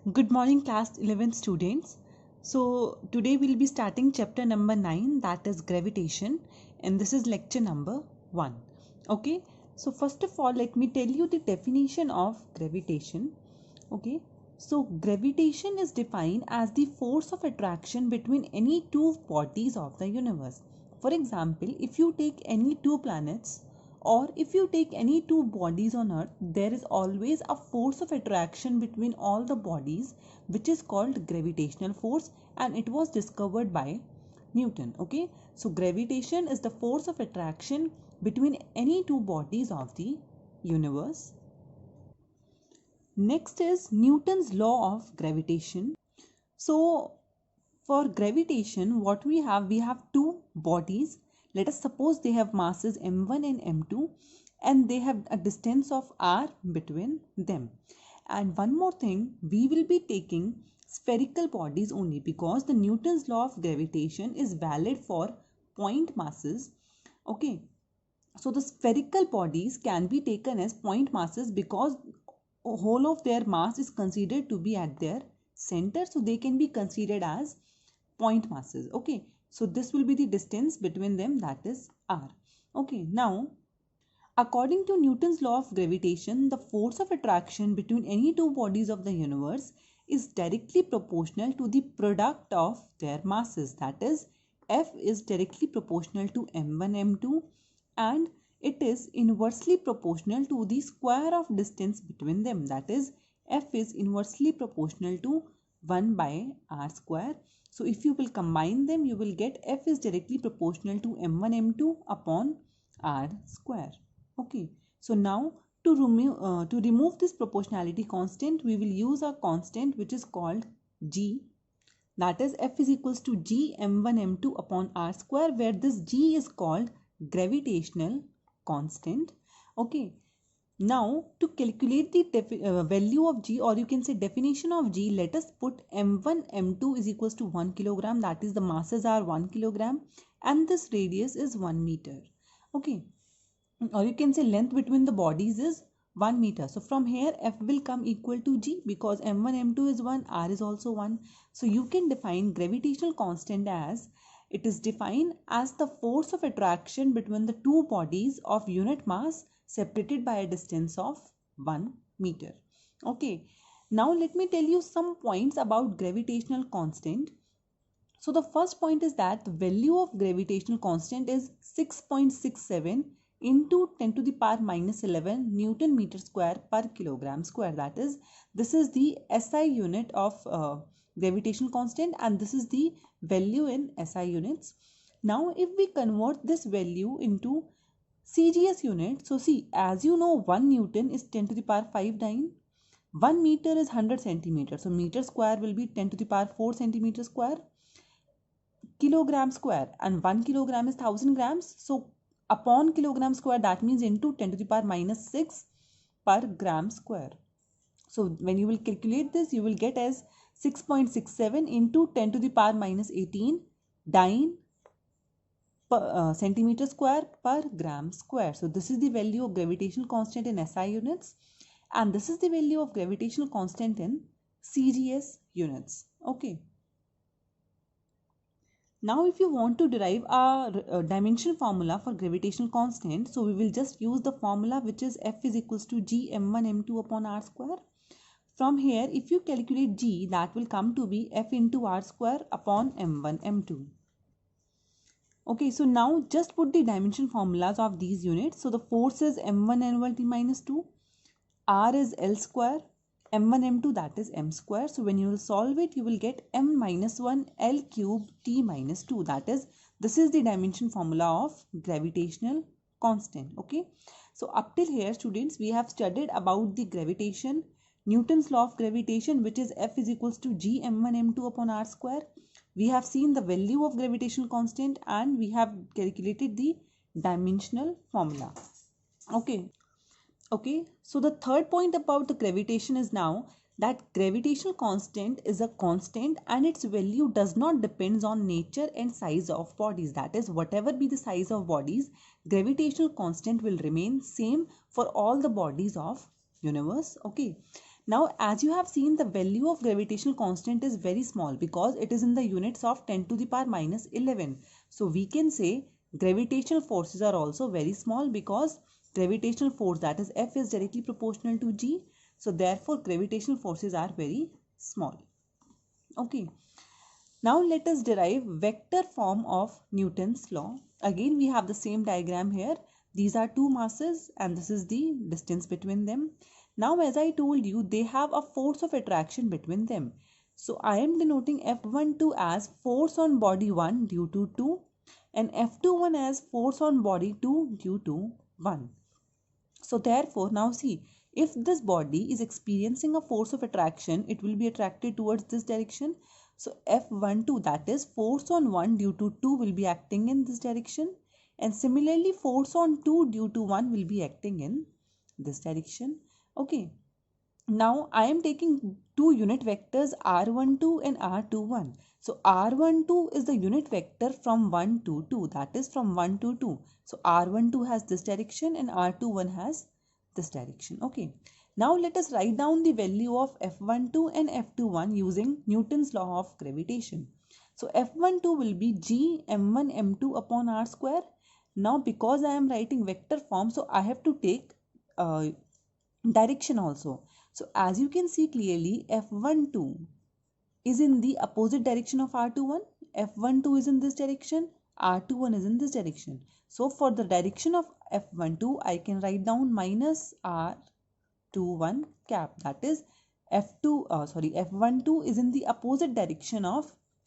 Good morning, class 11 students. So, today we'll be starting chapter number 9, that is gravitation, and this is lecture number 1. Okay, so first of all, let me tell you the definition of gravitation. Okay, so gravitation is defined as the force of attraction between any two bodies of the universe. For example, if you take any two planets, or if you take any two bodies on earth, there is always a force of attraction between all the bodies, which is called gravitational force, and it was discovered by Newton. Okay, so gravitation is the force of attraction between any two bodies of the universe. Next is Newton's law of gravitation. So for gravitation, what we have two bodies. Let us suppose they have masses m1 and m2, and they have a distance of r between them. And one more thing, we will be taking spherical bodies only, because the Newton's law of gravitation is valid for point masses. Okay, so the spherical bodies can be taken as point masses because whole of their mass is considered to be at their center, so they can be considered as point masses. Okay, so this will be the distance between them, that is r. Okay, now according to Newton's law of gravitation, the force of attraction between any two bodies of the universe is directly proportional to the product of their masses, that is F is directly proportional to m1 m2, and it is inversely proportional to the square of distance between them, that is F is inversely proportional to 1 by r square. So if you will combine them, you will get F is directly proportional to m1 m2 upon r square. Okay, so now to remove this proportionality constant, we will use a constant which is called g, that is F is equals to g m1 m2 upon r square, where this g is called gravitational constant. Okay, now to calculate the value of g, or you can say definition of g, let us put m1 m2 is equals to 1 kilogram, that is the masses are 1 kilogram and this radius is 1 meter. Okay, or you can say length between the bodies is 1 meter. So from here F will come equal to G, because m1 m2 is 1, R is also 1. So you can define gravitational constant as, it is defined as the force of attraction between the two bodies of unit mass separated by a distance of 1 meter. Okay, now let me tell you some points about gravitational constant. So the first point is that the value of gravitational constant is 6.67 into 10 to the power minus 11 Newton meter square per kilogram square. That is, this is the SI unit of gravitational constant, and this is the value in SI units. Now if we convert this value into CGS unit, so see, as you know, 1 Newton is 10 to the power 5 9. 1 meter is 100 centimeters. So meter square will be 10 to the power 4 centimeter square. Kilogram square, and 1 kilogram is 1000 grams. So upon kilogram square, that means into 10 to the power minus 6 per gram square. So when you will calculate this, you will get as 6.67 into 10 to the power minus 18 dyne per centimeter square per gram square. So this is the value of gravitational constant in SI units, and this is the value of gravitational constant in CGS units. Okay. Now if you want to derive a dimension formula for gravitational constant, so we will just use the formula which is F is equals to G m1 m2 upon r square. From here, if you calculate G, that will come to be F into r square upon m1 m2. Okay, so now just put the dimension formulas of these units. So the force is m1 n1 t minus 2, r is L square, m1 m2, that is m square. So when you will solve it, you will get m minus 1 L cube t minus 2, that is, this is the dimension formula of gravitational constant. Okay, so up till here, students, we have studied about the gravitation, Newton's law of gravitation, which is F is equals to G m1 m2 upon r square. We have seen the value of gravitational constant, and we have calculated the dimensional formula. Okay, so the third point about the gravitation is now that gravitational constant is a constant, and its value does not depends on nature and size of bodies. That is, whatever be the size of bodies, gravitational constant will remain same for all the bodies of universe. Okay, Now, as you have seen, the value of gravitational constant is very small because it is in the units of 10 to the power minus 11. So we can say gravitational forces are also very small because gravitational force, that is F, is directly proportional to G. So therefore gravitational forces are very small. Okay. Now let us derive vector form of Newton's law. Again we have the same diagram here. These are two masses and this is the distance between them. Now as I told you, they have a force of attraction between them. So I am denoting F12 as force on body 1 due to 2 and F21 as force on body 2 due to 1. So therefore, now see, if this body is experiencing a force of attraction, it will be attracted towards this direction. So F12, that is force on 1 due to 2, will be acting in this direction. And similarly, force on 2 due to 1 will be acting in this direction. Okay. Now I am taking two unit vectors r12 and r21. So r12 is the unit vector from 1 to 2, that is from 1 to 2. So r12 has this direction and r21 has this direction. Okay. Now let us write down the value of F12 and F21 using Newton's law of gravitation. So F12 will be g m1 m2 upon r square. Now because I am writing vector form, so I have to take direction also. So as you can see clearly, F12 is in the opposite direction of R21. F12 is in this direction, R21 is in this direction. So for the direction of F12, I can write down minus R21 cap. That is F12 is in the opposite direction of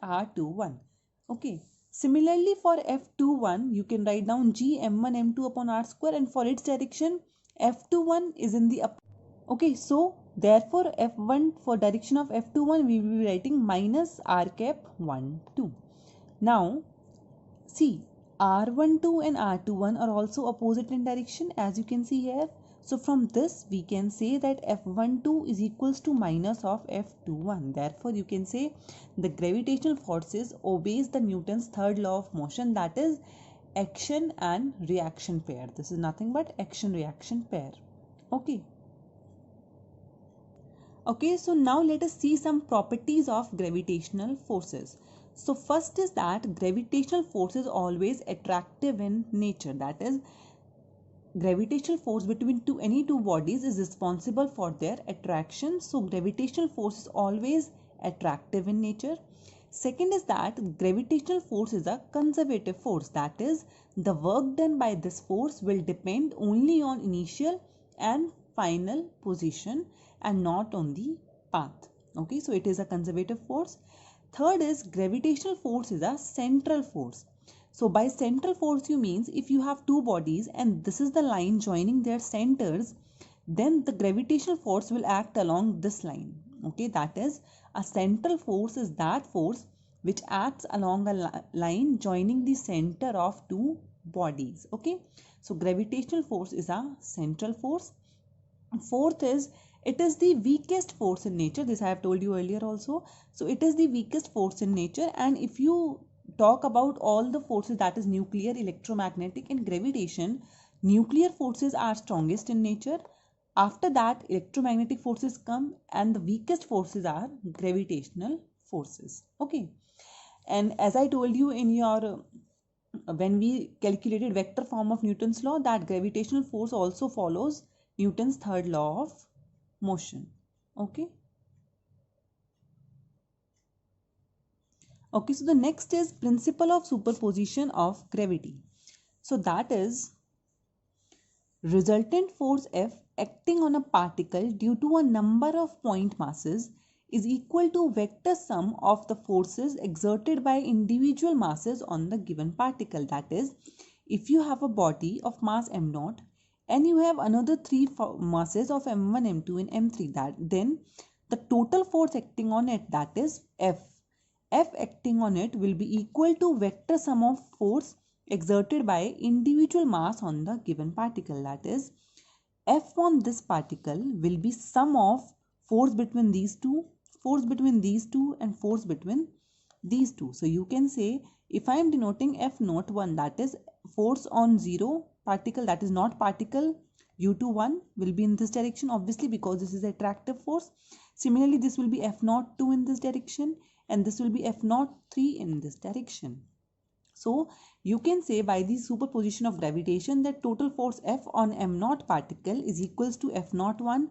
R21. Okay. Similarly for F21, you can write down G m1 m2 upon R square, and for its direction, F21 is in the okay, so therefore F1, for direction of F21 we will be writing minus R cap 1 2. Now see, R12 and R21 are also opposite in direction, as you can see here. So from this we can say that F12 is equals to minus of F21. Therefore you can say the gravitational forces obeys the Newton's third law of motion, that is action and reaction pair. This is nothing but action reaction pair. Okay. Okay, so now let us see some properties of gravitational forces. So first is that gravitational force is always attractive in nature. That is, gravitational force between any two bodies is responsible for their attraction. So gravitational force is always attractive in nature. Second is that gravitational force is a conservative force. That is, the work done by this force will depend only on initial and final position and not on the path. Okay, so it is a conservative force. Third is gravitational force is a central force. So by central force you means if you have two bodies and this is the line joining their centers, then the gravitational force will act along this line. Okay, that is, a central force is that force which acts along a line joining the center of two bodies. Okay, so gravitational force is a central force. Fourth is, it is the weakest force in nature. This I have told you earlier also. So it is the weakest force in nature, and if you talk about all the forces, that is nuclear, electromagnetic and gravitation, nuclear forces are strongest in nature. After that electromagnetic forces come, and the weakest forces are gravitational forces. Okay, and as I told you in your when we calculated vector form of Newton's law, that gravitational force also follows Newton's third law of motion. Okay. Okay, so the next is principle of superposition of gravity. So that is, resultant force F acting on a particle due to a number of point masses is equal to vector sum of the forces exerted by individual masses on the given particle. That is, if you have a body of mass m0 and you have another three masses of m1, m2 and m3, that then the total force acting on it, that is F acting on it, will be equal to vector sum of force exerted by individual mass on the given particle. That is, F on this particle will be sum of force between these two, force between these two and force between these two. So you can say, if I am denoting F01, that is force on 0 particle, that is not particle, u21 will be in this direction, obviously, because this is the attractive force. Similarly, this will be F02 in this direction, and this will be F03 in this direction. So you can say by the superposition of gravitation that total force F on m0 particle is equals to F01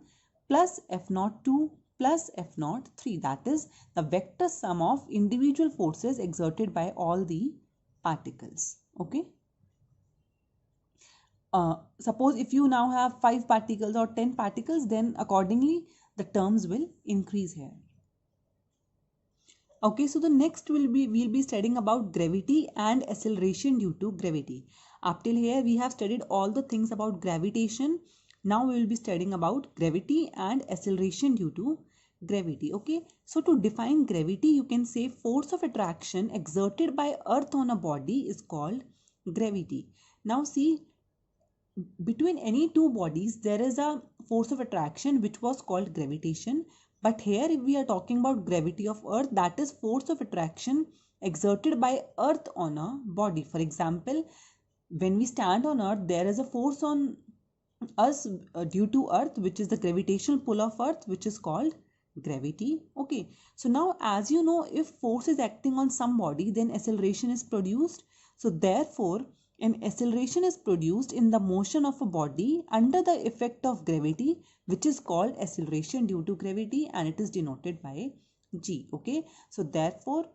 plus F02 plus F03. That is the vector sum of individual forces exerted by all the particles. Okay. Suppose if you now have 5 particles or 10 particles, then accordingly the terms will increase here. Okay, so the next we'll be studying about gravity and acceleration due to gravity. Up till here we have studied all the things about gravitation. Now we will be studying about gravity and acceleration due to gravity. Okay, so to define gravity, you can say force of attraction exerted by earth on a body is called gravity. Now see, between any two bodies there is a force of attraction which was called gravitation, but here if we are talking about gravity of earth, that is force of attraction exerted by earth on a body. For example, when we stand on earth, there is a force on us due to earth, which is the gravitational pull of earth, which is called gravity. Okay, so now as you know, if force is acting on some body, then acceleration is produced. So therefore an acceleration is produced in the motion of a body under the effect of gravity, which is called acceleration due to gravity, and it is denoted by g. Okay, so therefore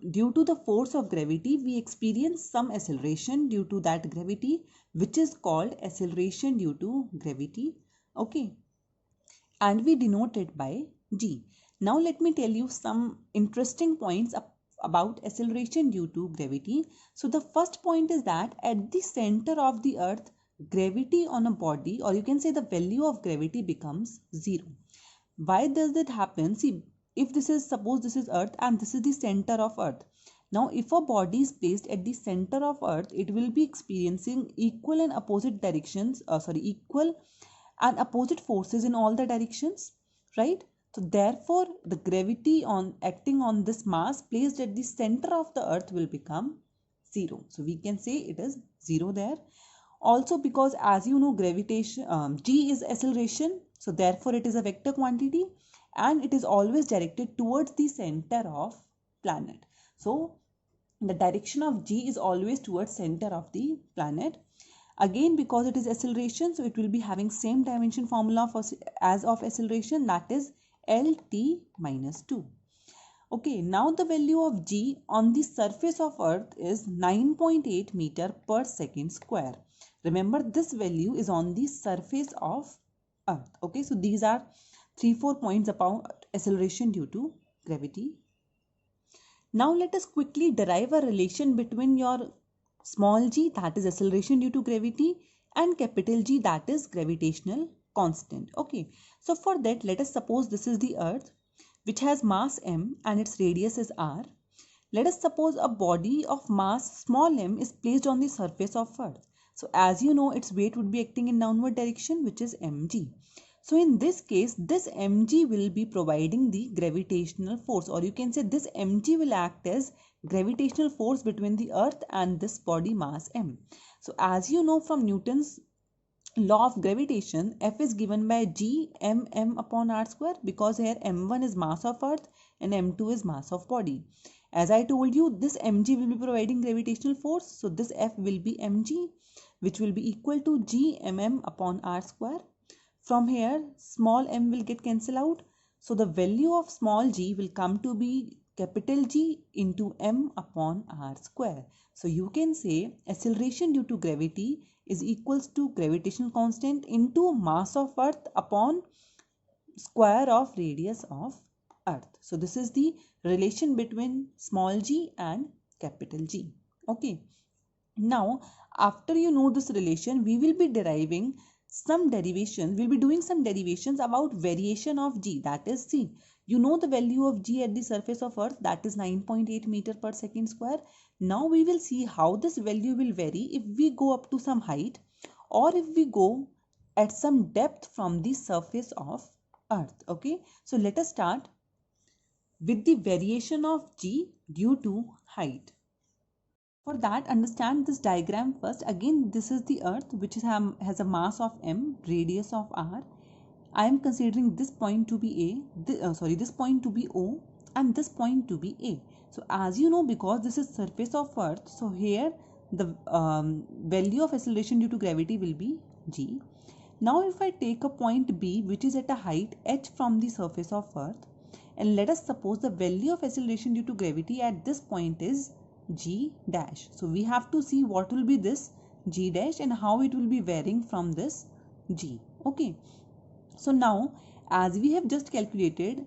due to the force of gravity we experience some acceleration due to that gravity, which is called acceleration due to gravity. Okay, and we denote it by g. Now let me tell you some interesting points about acceleration due to gravity. So the first point is that at the center of the earth, gravity on a body, or you can say the value of gravity, becomes 0. Why does that happen? See, if this is, suppose this is earth and this is the center of earth. Now if a body is placed at the center of earth, it will be experiencing equal and opposite directions, equal and opposite forces in all the directions, right? So therefore the gravity on acting on this mass placed at the center of the earth will become 0. So we can say it is 0 there. Also, because as you know, gravitation g is acceleration, so therefore it is a vector quantity and it is always directed towards the center of planet. So the direction of g is always towards center of the planet. Again, because it is acceleration, so it will be having same dimension formula as of acceleration, that is Lt minus 2. Okay, now the value of g on the surface of earth is 9.8 meter per second square. Remember, this value is on the surface of earth. Okay, so these are 3-4 points about acceleration due to gravity. Now let us quickly derive a relation between your small g, that is acceleration due to gravity, and capital G, that is gravitational constant. Okay, so for that, let us suppose this is the earth which has mass m and its radius is r. Let us suppose a body of mass small m is placed on the surface of earth. So as you know, its weight would be acting in downward direction, which is mg. So in this case, this mg will be providing the gravitational force, or you can say this mg will act as gravitational force between the earth and this body mass m. So as you know from Newton's law of gravitation, F is given by g m upon r square, because here m1 is mass of earth and m2 is mass of body. As I told you, this mg will be providing gravitational force, so this F will be mg, which will be equal to g upon r square. From here, small m will get cancelled out. So the value of small g will come to be capital G into m upon r square. So you can say acceleration due to gravity is equals to gravitational constant into mass of earth upon square of radius of earth. So this is the relation between small g and capital G. Okay. Now, after you know this relation, we will be deriving some derivations. We'll be doing some derivations about variation of g. That is, see, you know the value of g at the surface of earth, that is 9.8 meter per second square. Now we will see how this value will vary if we go up to some height or if we go at some depth from the surface of earth. Okay, so let us start with the variation of g due to height. For that, understand this diagram first. Again, this is the earth which has a mass of m, radius of r. I am considering this point to be this point to be O and this point to be A. So as you know, because this is surface of earth, so here the value of acceleration due to gravity will be g. Now if I take a point B which is at a height h from the surface of earth, and let us suppose the value of acceleration due to gravity at this point is g dash. So we have to see what will be this g dash and how it will be varying from this g. Okay. So now, as we have just calculated,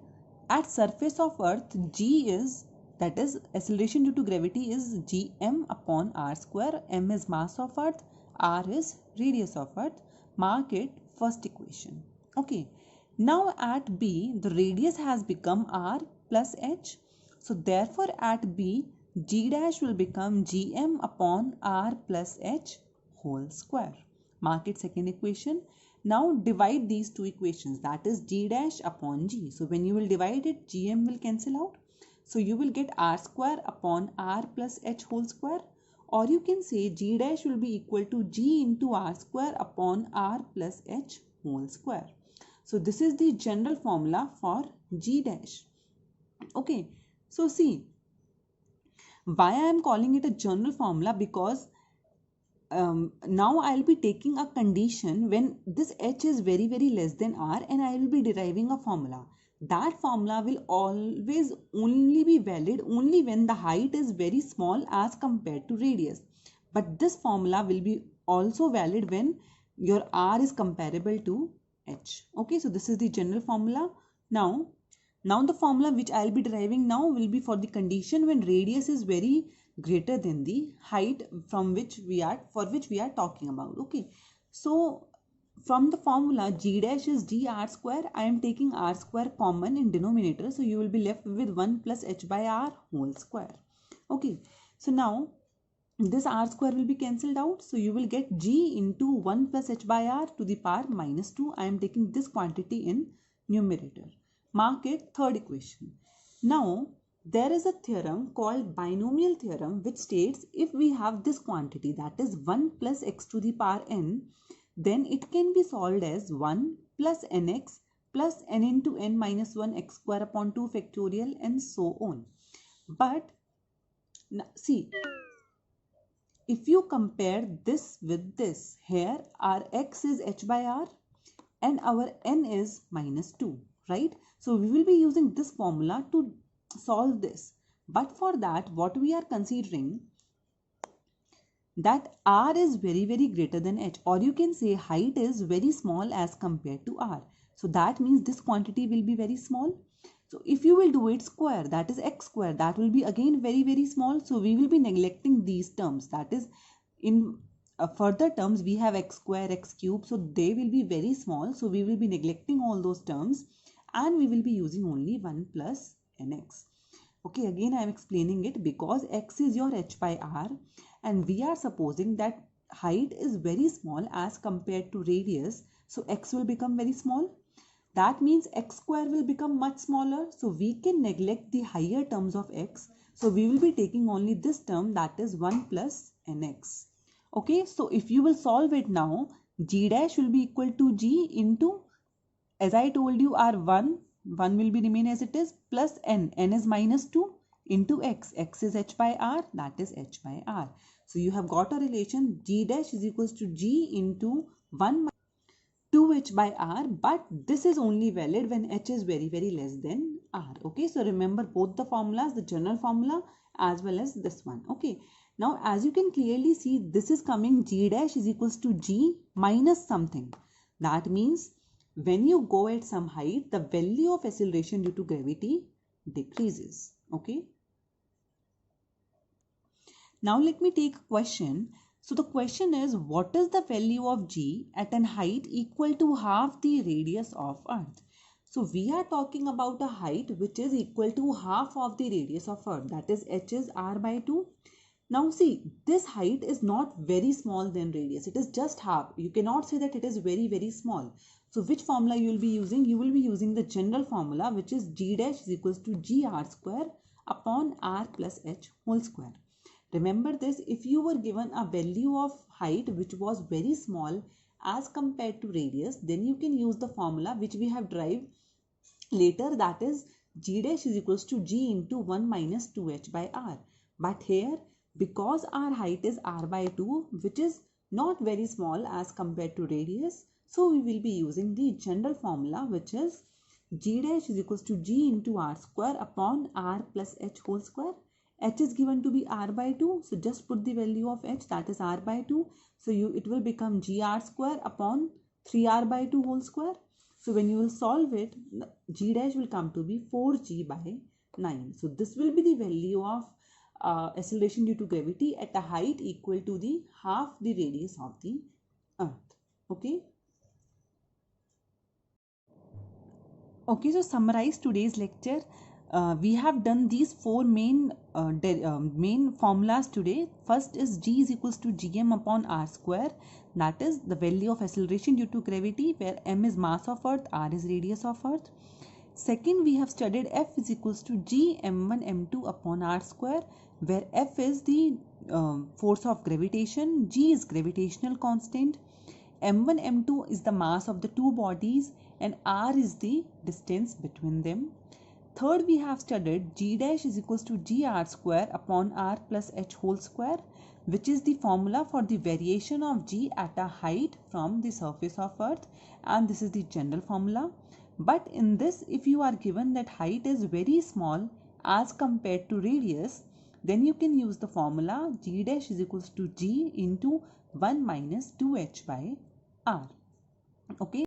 at surface of earth, g is, that is acceleration due to gravity, is gm upon r square. M is mass of earth, r is radius of earth. Mark it, first equation. Okay. Now at B, the radius has become r plus h. So therefore at B, g dash will become gm upon r plus h whole square. Mark it, second equation. Now divide these two equations, that is g dash upon g. So when you will divide it, gm will cancel out. So you will get r square upon r plus h whole square, or you can say g dash will be equal to g into r square upon r plus h whole square. So this is the general formula for g dash. Okay, so see, why I am calling it a general formula, because now I'll be taking a condition when this h is very less than r, and I will be deriving a formula. That formula will always only be valid only when the height is very small as compared to radius. But this formula will be also valid when your r is comparable to h. Okay, so this is the general formula. Now the formula which I'll be deriving now will be for the condition when radius is very greater than the height for which we are talking about. Okay, so from the formula g dash is d r square, I am taking r square common in denominator, so you will be left with 1 plus h by r whole square. Okay, so now this r square will be cancelled out, so you will get g into 1 plus h by r to the power minus 2. I am taking this quantity in numerator. Mark it, third equation. Now there is a theorem called binomial theorem which states if we have this quantity, that is 1 plus x to the power n, then it can be solved as 1 plus nx plus n into n minus 1 x square upon 2 factorial and so on. But see, if you compare this with this, here our x is h by r and our n is minus 2, right? So we will be using this formula to solve this. But for that, what we are considering that r is very greater than h, or you can say height is very small as compared to r. So that means this quantity will be very small. So if you will do it square, that is x square, that will be again very small. So we will be neglecting these terms. That is, in further terms we have x square, x cube, so they will be very small. So we will be neglecting all those terms and we will be using only 1 plus nx. Okay, again I am explaining it because x is your h by r and we are supposing that height is very small as compared to radius. So x will become very small. That means x square will become much smaller. So we can neglect the higher terms of x. So we will be taking only this term, that is 1 plus nx. Okay, so if you will solve it now, g dash will be equal to g into, as I told you, our 1 will be remain as it is, plus n is minus 2 into x is h by r, that is h by r. So you have got a relation g dash is equals to g into 1 2h by r, but this is only valid when h is very less than r. Okay, so remember both the formulas, the general formula as well as this one. Okay, now as you can clearly see, this is coming g dash is equals to g minus something. That means when you go at some height, the value of acceleration due to gravity decreases. Okay, now let me take a question. So the question is, what is the value of g at an height equal to half the radius of earth? So we are talking about a height which is equal to half of the radius of earth, that is h is r by 2. Now see, this height is not very small than radius, it is just half. You cannot say that it is very small. So which formula you will be using? You will be using the general formula, which is g dash is equals to g r square upon r plus h whole square. Remember this, if you were given a value of height which was very small as compared to radius, then you can use the formula which we have derived later, that is g dash is equals to g into 1 minus 2h by r. But here, because our height is r by 2, which is not very small as compared to radius, so we will be using the general formula, which is g dash is equals to g into r square upon r plus h whole square. H is given to be r by 2, so just put the value of h, that is r by 2. So it will become gr square upon 3r by 2 whole square. So when you will solve it, g dash will come to be 4g by 9. So this will be the value of acceleration due to gravity at a height equal to the half the radius of the earth. Okay. Okay, so summarize today's lecture. We have done these four main formulas today. First is g is equals to gm upon r square. That is the value of acceleration due to gravity, where m is mass of earth, r is radius of earth. Second, we have studied f is equals to g m1 m2 upon r square, where f is the force of gravitation, g is gravitational constant, m1 m2 is the mass of the two bodies, and r is the distance between them. Third, we have studied g dash is equals to gr square upon r plus h whole square, which is the formula for the variation of g at a height from the surface of earth, and this is the general formula. But in this, if you are given that height is very small as compared to radius, then you can use the formula g dash is equals to g into 1 minus 2h by r. Okay.